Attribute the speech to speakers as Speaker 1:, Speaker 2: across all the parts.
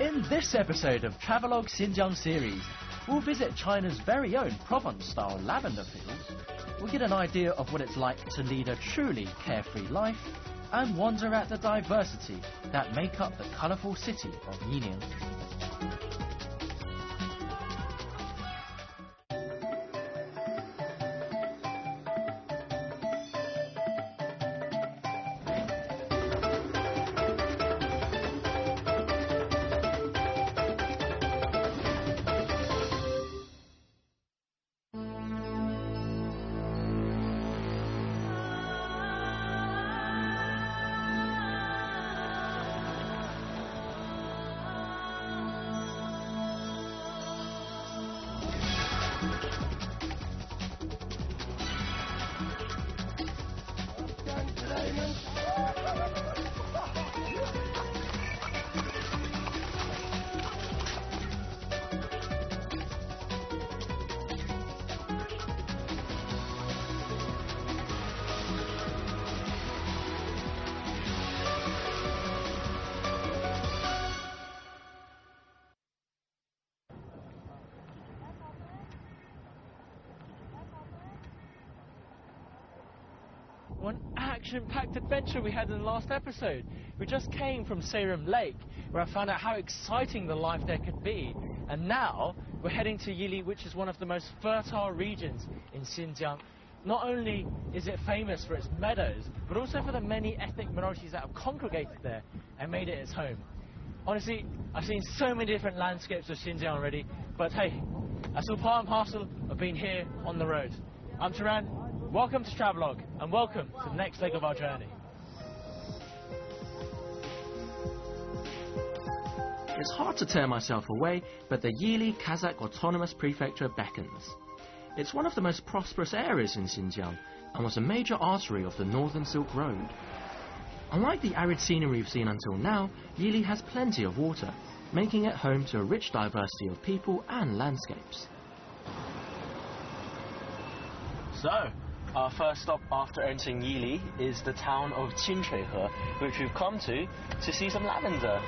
Speaker 1: In this episode of Travelogue Xinjiang series, we'll visit China's very own Provence-style lavender fields, we'll get an idea of what it's like to lead a truly carefree life, and wonder at the diversity that make up the colourful city of Yilian. One action-packed adventure we had in the last episode. We just came from Seirim Lake, where I found out how exciting the life there could be. And now we're heading to Yili, which is one of the most fertile regions in Xinjiang. Not only is it famous for its meadows, but also for the many ethnic minorities that have congregated there and made it its home. Honestly, I've seen so many different landscapes of Xinjiang already, but hey, that's all part and parcel of being here on the road. I'm Turan. Welcome to Travelogue, and welcome to the next leg of our journey. It's hard to tear myself away, but the Yili Kazakh Autonomous Prefecture beckons. It's one of the most prosperous areas in Xinjiang, and was a major artery of the Northern Silk Road. Unlike the arid scenery we've seen until now, Yili has plenty of water, making it home to a rich diversity of people and landscapes. So, our first stop after entering Yili is the town of Qingchuihe, which we've come to see some lavender.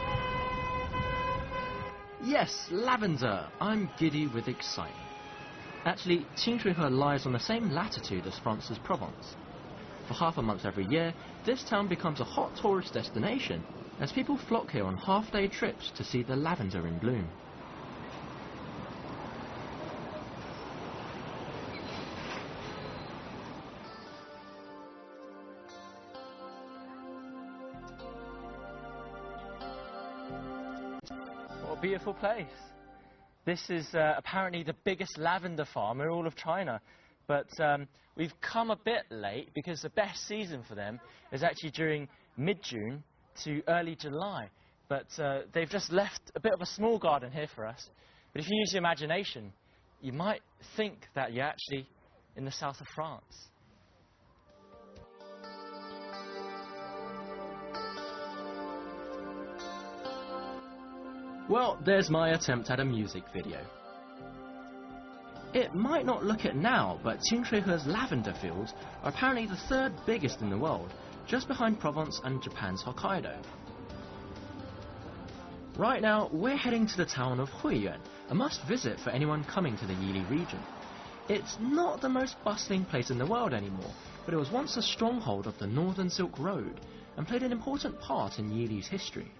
Speaker 1: Yes, lavender! I'm giddy with excitement. Actually, Qingchuihe lies on the same latitude as France's Provence. For half a month every year, this town becomes a hot tourist destination, as people flock here on half-day trips to see the lavender in bloom. What a beautiful place. This is apparently the biggest lavender farm in all of China, but we've come a bit late because the best season for them is actually during mid-June to early July. But they've just left a bit of a small garden here for us. But if you use your imagination, you might think that you're actually in the south of France. Well, there's my attempt at a music video. It might not look it now, but Qingchuihe's lavender fields are apparently the third biggest in the world, just behind Provence and Japan's Hokkaido. Right now, we're heading to the town of Huiyuan, a must-visit for anyone coming to the Yili region. It's not the most bustling place in the world anymore, but it was once a stronghold of the Northern Silk Road, and played an important part in Yili's history.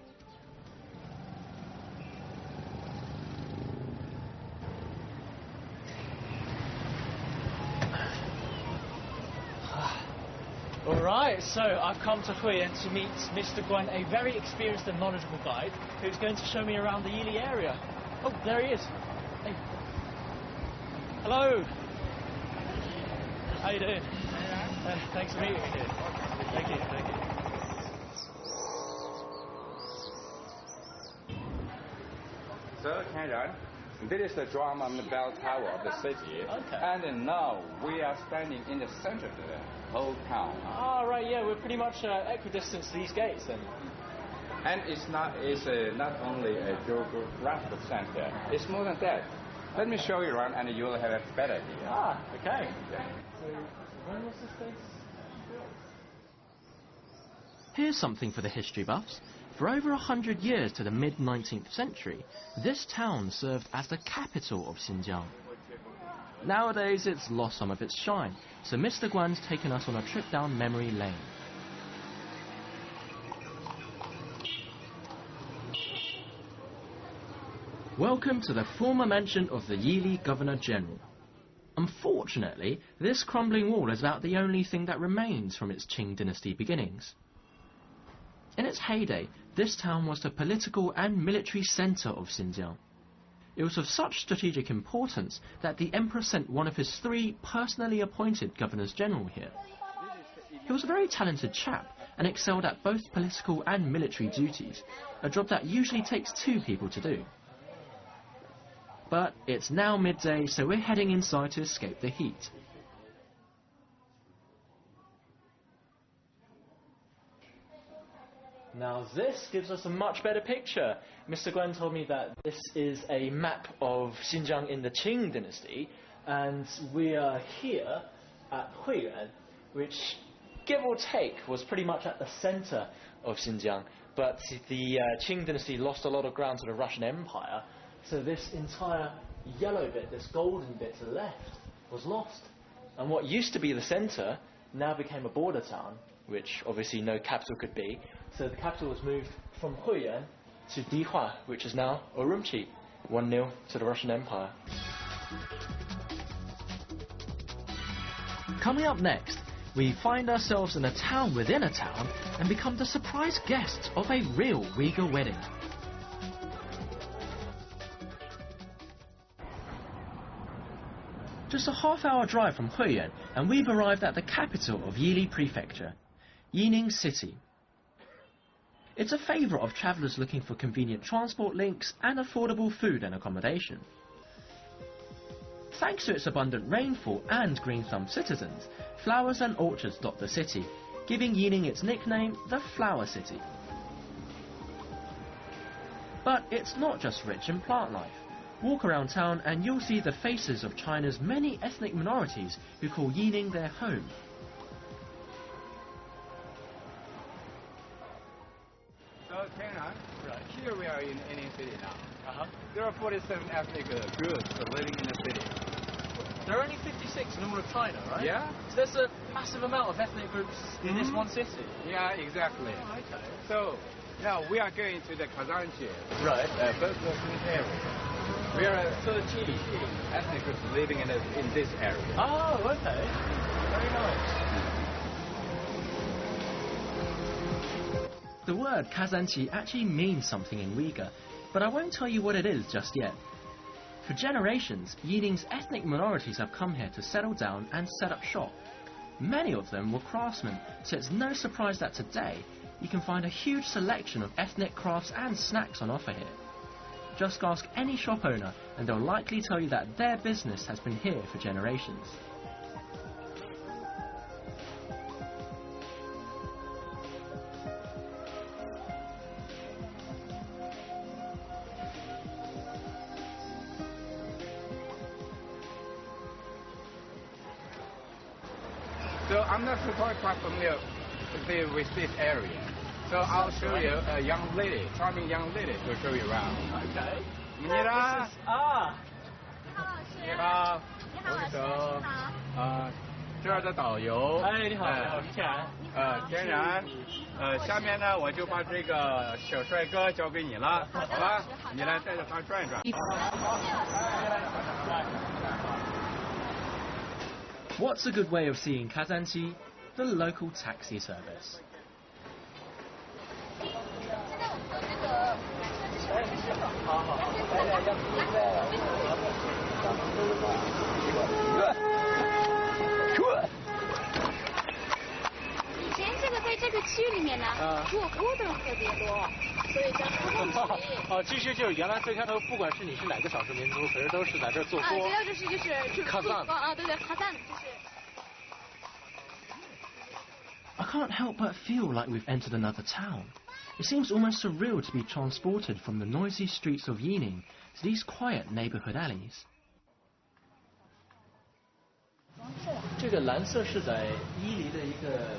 Speaker 1: Alright, so I've come to Huiyuan to meet Mr. Guan, a very experienced and knowledgeable guide who's going to show me around the Yili area. Oh, there he is. Hey. Hello. How you doing? Thanks for meeting me here. Thank you, thank you.
Speaker 2: So, Karen, this is the drum and the bell tower of the city.
Speaker 1: Okay.
Speaker 2: And now we are standing in the center of the whole town.
Speaker 1: Ah, right, yeah, we're pretty much equidistant to these gates then.
Speaker 2: And it's not only a geographical center, it's more than that. Let me show you around and you will have a better idea.
Speaker 1: Ah, okay.
Speaker 2: Yeah.
Speaker 1: So, when was this place built? Here's something for the history buffs. For over 100 years to the mid-19th century, this town served as the capital of Xinjiang. Nowadays it's lost some of its shine, so Mr. Guan's taken us on a trip down memory lane. Welcome to the former mansion of the Yili Governor-General. Unfortunately, this crumbling wall is about the only thing that remains from its Qing dynasty beginnings. In its heyday, this town was the political and military centre of Xinjiang. It was of such strategic importance that the Emperor sent one of his 3 personally appointed Governors-General here. He was a very talented chap and excelled at both political and military duties, a job that usually takes 2 people to do. But it's now midday, so we're heading inside to escape the heat. Now this gives us a much better picture. Mr. Guan told me that this is a map of Xinjiang in the Qing dynasty, and we are here at Huiyuan, which, give or take, was pretty much at the centre of Xinjiang. But the Qing dynasty lost a lot of ground to the Russian Empire, so this entire yellow bit, this golden bit to the left, was lost. And what used to be the centre now became a border town, which obviously no capital could be. So the capital was moved from Huiyuan to Dihua, which is now Urumqi, 1-0 to the Russian Empire. Coming up next, we find ourselves in a town within a town and become the surprise guests of a real Uyghur wedding. Just a half-hour drive from Huiyuan, and we've arrived at the capital of Yili Prefecture, Yining City. It's a favourite of travellers looking for convenient transport links and affordable food and accommodation. Thanks to its abundant rainfall and green-thumbed citizens, flowers and orchards dot the city, giving Yining its nickname, the Flower City. But it's not just rich in plant life. Walk around town and you'll see the faces of China's many ethnic minorities who call Yining their home.
Speaker 2: So, Tana, right. Here we are in Yining City now. There are 47 ethnic groups living in the city.
Speaker 1: There are only 56 in all of China, right?
Speaker 2: Yeah.
Speaker 1: So there's a massive amount of ethnic groups in this one city.
Speaker 2: Yeah, exactly.
Speaker 1: Oh, okay.
Speaker 2: So, now we are going to the Kazanchi.
Speaker 1: Right.
Speaker 2: Both of these areas. We are 13 ethnic groups living in this area.
Speaker 1: Oh, okay. Very nice. The word Kazanchi actually means something in Uyghur, but I won't tell you what it is just yet. For generations, Yining's ethnic minorities have come here to settle down and set up shop. Many of them were craftsmen, so it's no surprise that today you can find a huge selection of ethnic crafts and snacks on offer here. Just ask any shop owner and they'll likely tell you that their business has been here for generations.
Speaker 2: So I'm not quite familiar with this area. So I'll show you a young lady, charming young lady, to show you around.
Speaker 1: Okay.
Speaker 2: 你好。
Speaker 3: 你好，
Speaker 2: 我是这儿的导游。
Speaker 1: 哎，你好，你好，天然。
Speaker 2: 天然。下面呢，我就把这个小帅哥交给你了，好吧？你来带着他转一转。
Speaker 1: What's a good way of seeing Kazanchi? The local taxi service. I can't help but feel like we've entered another town. It seems almost surreal to be transported from the noisy streets of Yining to these quiet neighborhood alleys. 这个蓝色是在伊犁的一个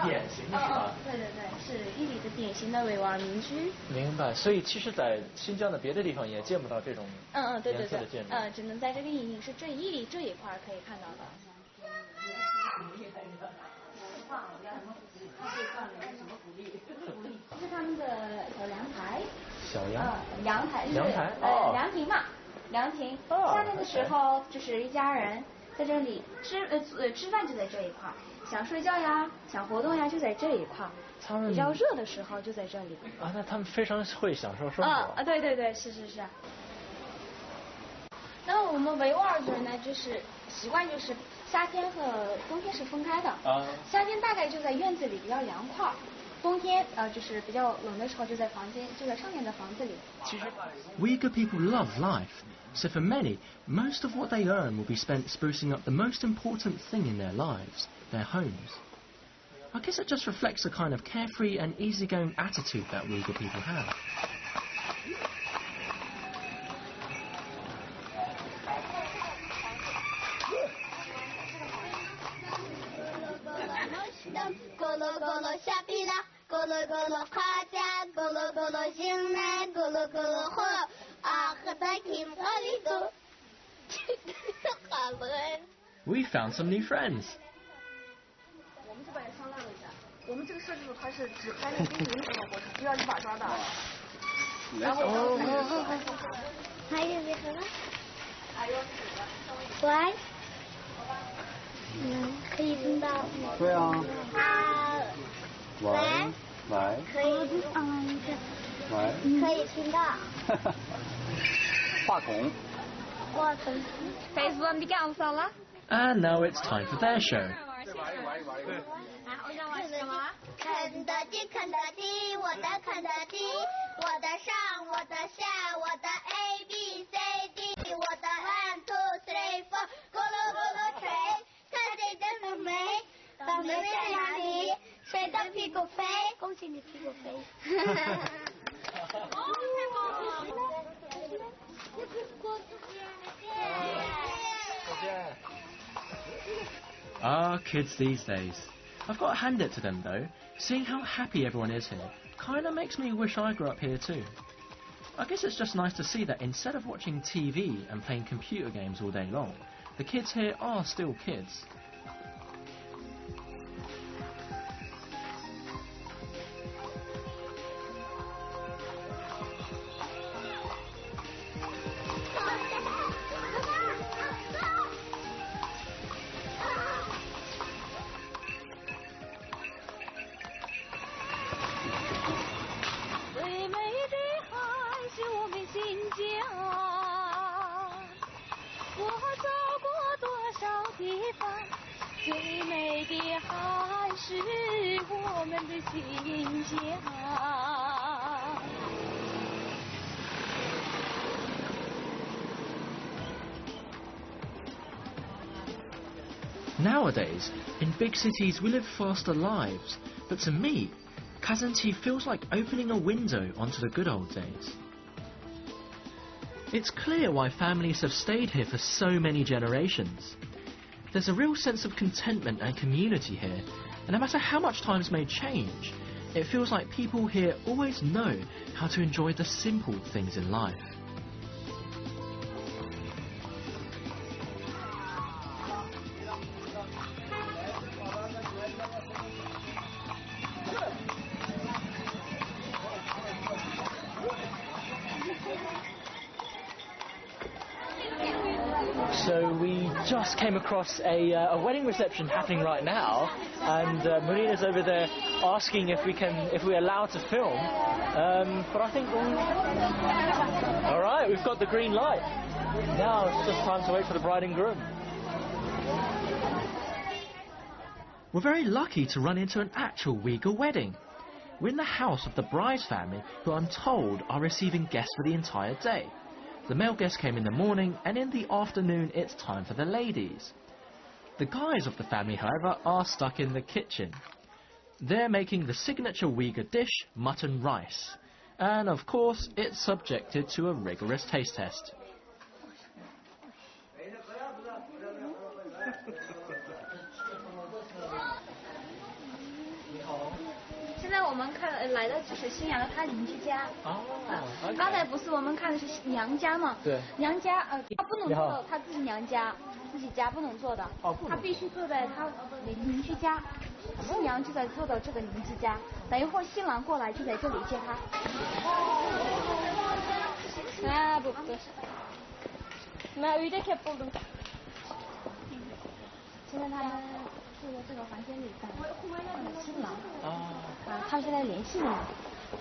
Speaker 1: 典型的是吧？
Speaker 3: 对对对，是伊犁的典型的维吾尔民居。
Speaker 1: 明白。所以其实，在新疆的别的地方也见不到这种
Speaker 3: 对对
Speaker 1: 颜色的建筑。
Speaker 3: 只能在这个伊犁这一块可以看到的。这是他们的小阳台。
Speaker 1: 小
Speaker 3: 阳台。
Speaker 1: 阳台。
Speaker 3: 凉亭嘛，凉亭。夏天的时候，就是一家人在这里吃饭就在这一块，想睡觉呀，想活动呀就在这一块。
Speaker 1: 他们
Speaker 3: 比较热的时候就在这里。
Speaker 1: 那他们非常会享受生活。
Speaker 3: 对对对，是。那么我们维吾尔族人呢，就是习惯就是夏天和冬天是分开的。夏天大概就在院子里比较凉快，冬天就是比较冷的时候就在上面的房子里。
Speaker 4: Uyghur people love life, so for many, most of what they earn will be spent sprucing up the most important thing in their lives, their homes. I guess it just reflects a kind of carefree and easygoing attitude that Uyghur people have. We found some new friends.
Speaker 5: 我们这边也商量了一下，我们这个设置它是只拍那冰淇淋什么过程，就要一把抓的。然后
Speaker 6: 还有这个，喂，可以听到。
Speaker 7: 对啊。喂。
Speaker 6: 可以。喂。可以听到。
Speaker 7: 话筒。
Speaker 6: Facebook 你干啥了？
Speaker 4: And now it's time for their show.
Speaker 6: 肯德基，我的肯德基，我的上，我的下，我的 A B C D， 我的 1 2 3 4， 咕噜咕噜吹，看谁的美眉，把妹妹在哪里？谁的屁股肥？恭喜你屁股肥。
Speaker 4: Kids these days. I've got to hand it to them though. Seeing how happy everyone is here kinda makes me wish I grew up here too. I guess it's just nice to see that instead of watching TV and playing computer games all day long, the kids here are still kids. Nowadays, in big cities we live faster lives, but to me, Kazanti feels like opening a window onto the good old days. It's clear why families have stayed here for so many generations. There's a real sense of contentment and community here, and no matter how much times may change, it feels like people here always know how to enjoy the simple things in life.
Speaker 1: So we just came across a wedding reception happening right now, and Marina's over there asking if we're allowed to film. But I think all right, we've got the green light. Now it's just time to wait for the bride and groom.
Speaker 4: We're very lucky to run into an actual Uyghur wedding. We're in the house of the bride's family, who I'm told are receiving guests for the entire day. The male guests came in the morning, and in the afternoon it's time for the ladies. The guys of the family, however, are stuck in the kitchen. They're making the signature Uyghur dish, mutton rice. And of course, it's subjected to a rigorous taste test.
Speaker 3: 我们来的就是新娘的她邻居家。
Speaker 1: 哦。
Speaker 3: 刚才不是我们看的是娘家嘛？
Speaker 1: 对。
Speaker 3: 娘家她不能坐到她自己娘家，自己家不能坐的。她必须坐在她邻居家。新娘就在坐到这个邻居家，等一会儿新郎过来就在这里接她。啊不是。那有点开不动。现在他们住在这个房间里等新郎。他们现在联系你，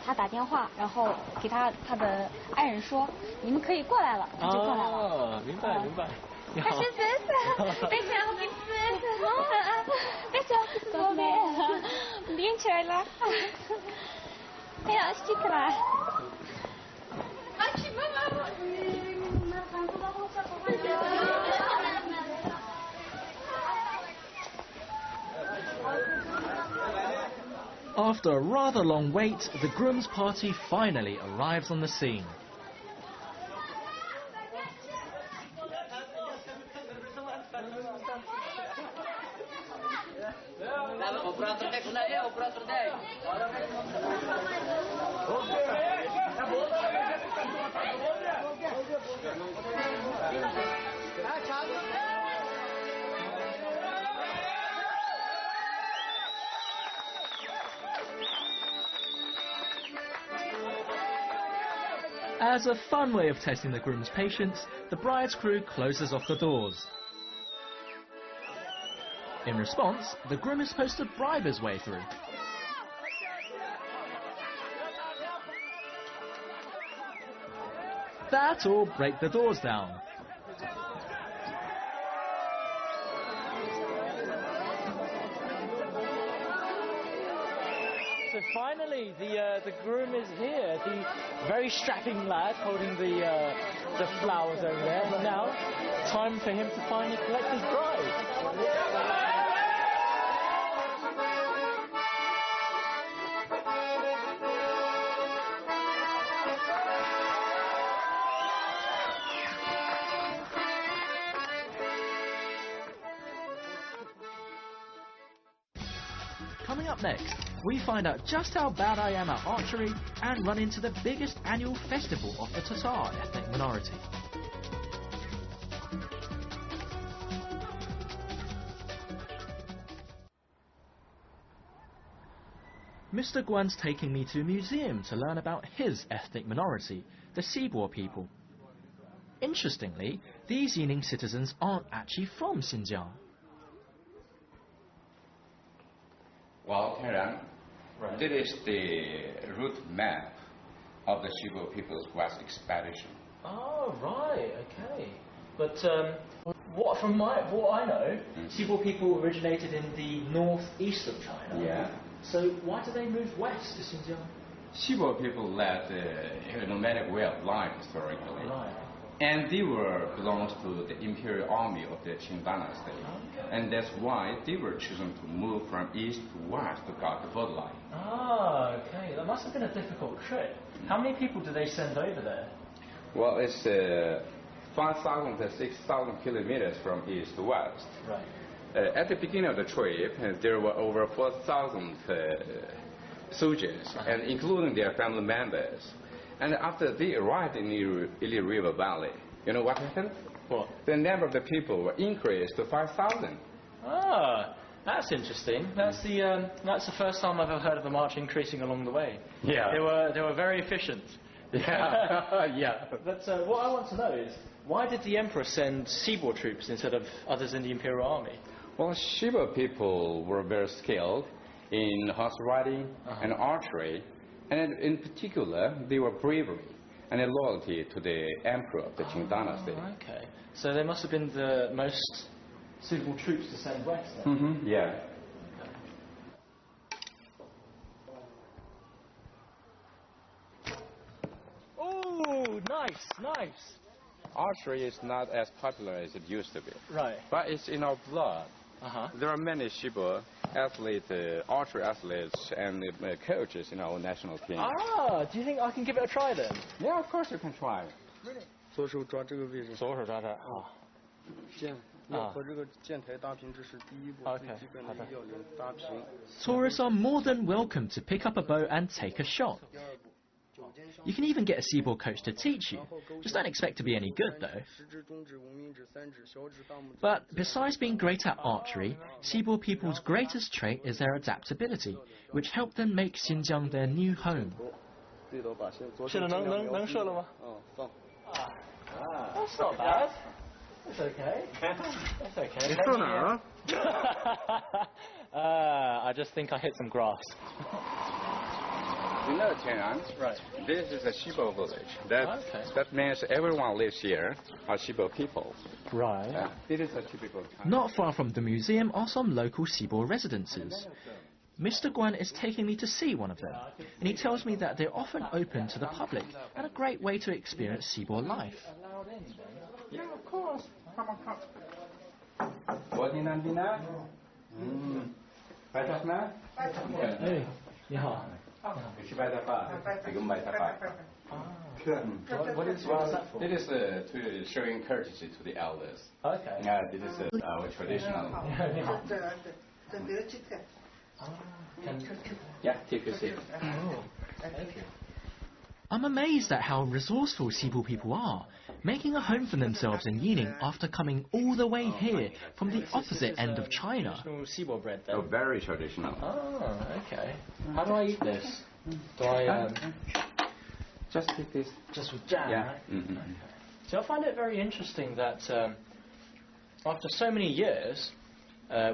Speaker 3: 他打电话，然后给他的爱人说，你们可以过来了，他就过来了。
Speaker 1: 哦，明白。你好。
Speaker 3: 是这是，别想我给别想我别连起来了。哎呀，辛苦了。
Speaker 4: After a rather long wait, the groom's party finally arrives on the scene. As a fun way of testing the groom's patience, the bride's crew closes off the doors. In response, the groom is supposed to bribe his way through. That or break the doors down.
Speaker 1: So finally, the groom is here. The very strapping lad holding the flowers over there. And now, time for him to finally collect his bride.
Speaker 4: Coming up next, we find out just how bad I am at archery and run into the biggest annual festival of the Tatar ethnic minority. Mr. Guan's taking me to a museum to learn about his ethnic minority, the Sibor people. Interestingly, these Yining citizens aren't actually from Xinjiang.
Speaker 2: Well, Karen, this is the route map of the Sibor people's west expedition.
Speaker 1: Oh, right, okay. But what I know, Sibor people originated in the northeast of China.
Speaker 2: Yeah.
Speaker 1: So why did they move west to Xinjiang?
Speaker 2: Sibor people led a nomadic way of life historically.
Speaker 1: Right.
Speaker 2: And they belongs to the imperial army of the Qing dynasty.
Speaker 1: Okay.
Speaker 2: And that's why they were chosen to move from east to west to guard the borderline.
Speaker 1: Ah, okay. That must have been a difficult trip. How many people did they send over there?
Speaker 2: Well, it's 5,000 to 6,000 kilometers from east to west.
Speaker 1: Right.
Speaker 2: At the beginning of the trip, there were over 4,000 soldiers, and including their family members. And after they arrived in the Ili River Valley, you know what happened?
Speaker 1: What?
Speaker 2: The number of the people were increased to 5,000.
Speaker 1: Ah, that's interesting. That's the first time I've ever heard of the march increasing along the way.
Speaker 2: Yeah.
Speaker 1: They were very efficient.
Speaker 2: Yeah. Yeah.
Speaker 1: But what I want to know is, why did the emperor send Sibor troops instead of others in the imperial army?
Speaker 2: Well, Sibor people were very skilled in horse riding and archery. And in particular, they were bravery and a loyalty to the emperor of the Qing dynasty.
Speaker 1: Okay. So they must have been the most suitable troops to send west then?
Speaker 2: Mm-hmm. Yeah.
Speaker 1: Oh, nice.
Speaker 2: Archery is not as popular as it used to be.
Speaker 1: Right.
Speaker 2: But it's in our blood.
Speaker 1: Uh-huh.
Speaker 2: There are many Sibor athletes, archery athletes, and coaches in our national team.
Speaker 1: Ah, do you think I can give it a try then?
Speaker 2: Yeah, of course you can try.
Speaker 1: Really?
Speaker 7: 左手抓这个位置，
Speaker 1: 左手抓着啊。
Speaker 7: 这样。
Speaker 4: Tourists are more than welcome to pick up a boat and take a shot. You can even get a seaboard coach to teach you. Just don't expect to be any good, though. But besides being great at archery, seaboard people's greatest trait is their adaptability, which helped them make Xinjiang their new home.
Speaker 1: That's not bad. That's okay. That's okay. I just think I hit some grass.
Speaker 2: You know, Tian'an,
Speaker 1: right?
Speaker 2: This is a Shibo village. That means everyone lives here are Shibo people.
Speaker 1: Right.
Speaker 2: This is a typical town.
Speaker 4: Not far from the museum are some local seaboard residences. Mr. Guan is taking me to see one of them, and he tells me that they're often open to the public and a great way to experience seaboard life.
Speaker 1: Yeah, of course. Come on, come. Hey, 你好。 What is that for?
Speaker 2: It is to showing courtesy to the elders.
Speaker 1: Okay.
Speaker 2: This is our traditional. Yeah, take a seat.
Speaker 1: Thank you.
Speaker 4: I'm amazed at how resourceful Cebu people are, making a home for themselves in Yining after coming all the way here from the opposite end of China.
Speaker 1: Seaboard bread,
Speaker 2: Oh, very traditional.
Speaker 1: Oh, okay. How do I eat this? Do I
Speaker 2: just take this?
Speaker 1: Just with jam,
Speaker 2: yeah.
Speaker 1: Right? Okay. So I find it very interesting that after so many years,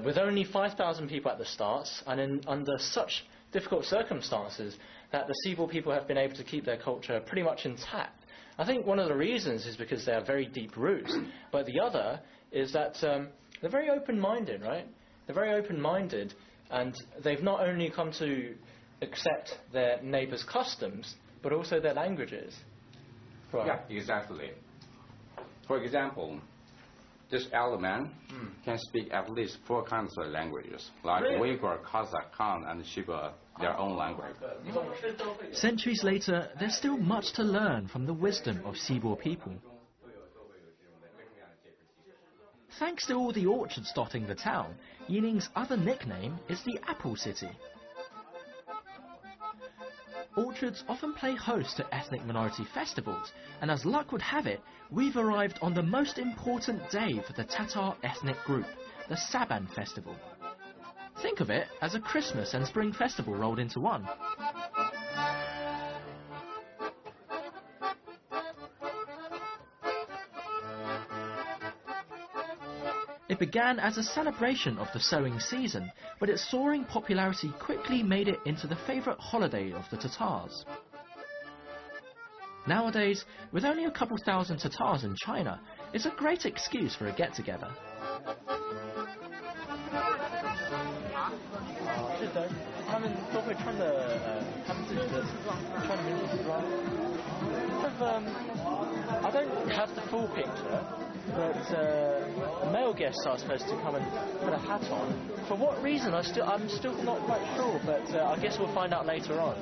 Speaker 1: with only 5,000 people at the start, and under such difficult circumstances, that the seaboard people have been able to keep their culture pretty much intact. I think one of the reasons is because they have very deep roots, but the other is that they're very open-minded, right? They're very open-minded, and they've not only come to accept their neighbours' customs, but also their languages.
Speaker 2: Right. Yeah, exactly. For example, this elder man can speak at least 4 kinds of languages, like
Speaker 1: Really?
Speaker 2: Uyghur, Kazakh, Han, and Shiba, their own language.
Speaker 4: Centuries later, there's still much to learn from the wisdom of seaboard people. Thanks to all the orchards dotting the town, Yining's other nickname is the Apple City. Orchards often play host to ethnic minority festivals, and as luck would have it, we've arrived on the most important day for the Tatar ethnic group, the Saban Festival. Think of it as a Christmas and spring festival rolled into one. It began as a celebration of the sowing season, but its soaring popularity quickly made it into the favourite holiday of the Tatars. Nowadays, with only a couple thousand Tatars in China, it's a great excuse for a get-together.
Speaker 1: I don't have the full picture, but male guests are supposed to come and put a hat on. For what reason? I'm still not quite sure, but I guess we'll find out later on.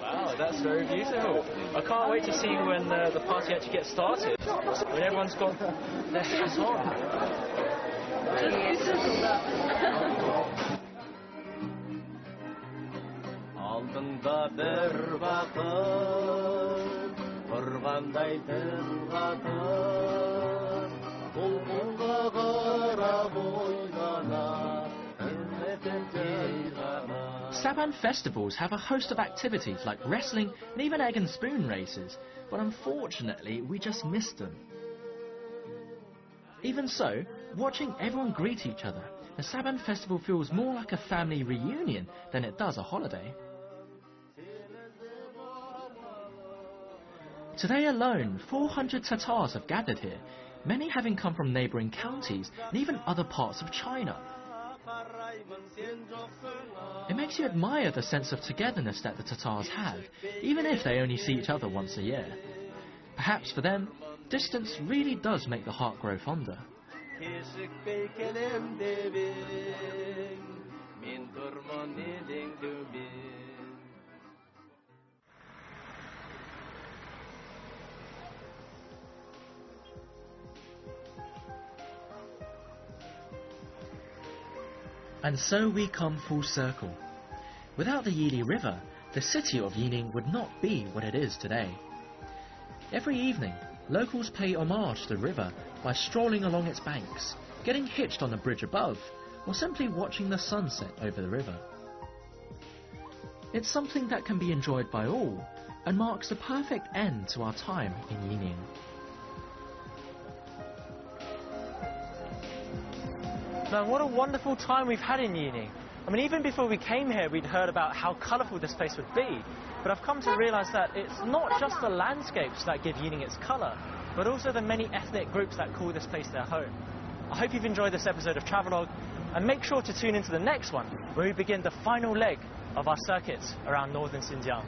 Speaker 1: Wow, that's very beautiful. I can't wait to see when the party actually gets started, when everyone's got their hats on.
Speaker 4: Saban festivals have a host of activities like wrestling and even egg and spoon races, but unfortunately we just missed them. Even so, watching everyone greet each other, the Saban festival feels more like a family reunion than it does a holiday. Today alone, 400 Tatars have gathered here, many having come from neighbouring counties and even other parts of China. It makes you admire the sense of togetherness that the Tatars have, even if they only see each other once a year. Perhaps for them, distance really does make the heart grow fonder. And so we come full circle. Without the Yili River, the city of Yining would not be what it is today. Every evening, locals pay homage to the river by strolling along its banks, getting hitched on the bridge above, or simply watching the sunset over the river. It's something that can be enjoyed by all, and marks the perfect end to our time in Yining.
Speaker 1: Man, what a wonderful time we've had in Yining. I mean, even before we came here, we'd heard about how colourful this place would be. But I've come to realise that it's not just the landscapes that give Yining its colour, but also the many ethnic groups that call this place their home. I hope you've enjoyed this episode of Travelogue, and make sure to tune into the next one, where we begin the final leg of our circuits around northern Xinjiang.